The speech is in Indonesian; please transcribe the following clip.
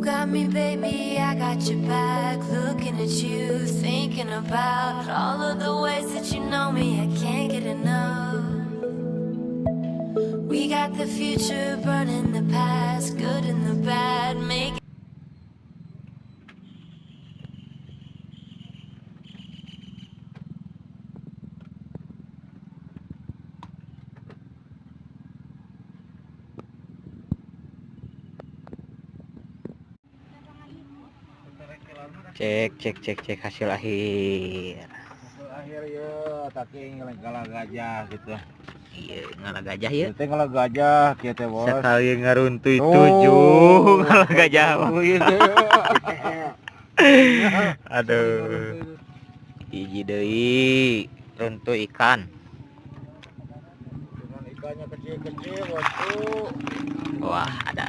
got me, baby, I got your back. Looking at you, thinking about all of the ways that you know me. I can't get enough. We got the future burning the past, good and the bad, make cek hasil akhir. Hasil akhir ya tapi ngalah gajah gitu. Iya ngalah gajah ya. Itu ngalah gajah kita bos. Sekali ngaruntuy 7 ngalah gajah. Aduh. Hiji deui runtuy ikan. Cuman ikannya kecil-kecil waktu. Wah ada.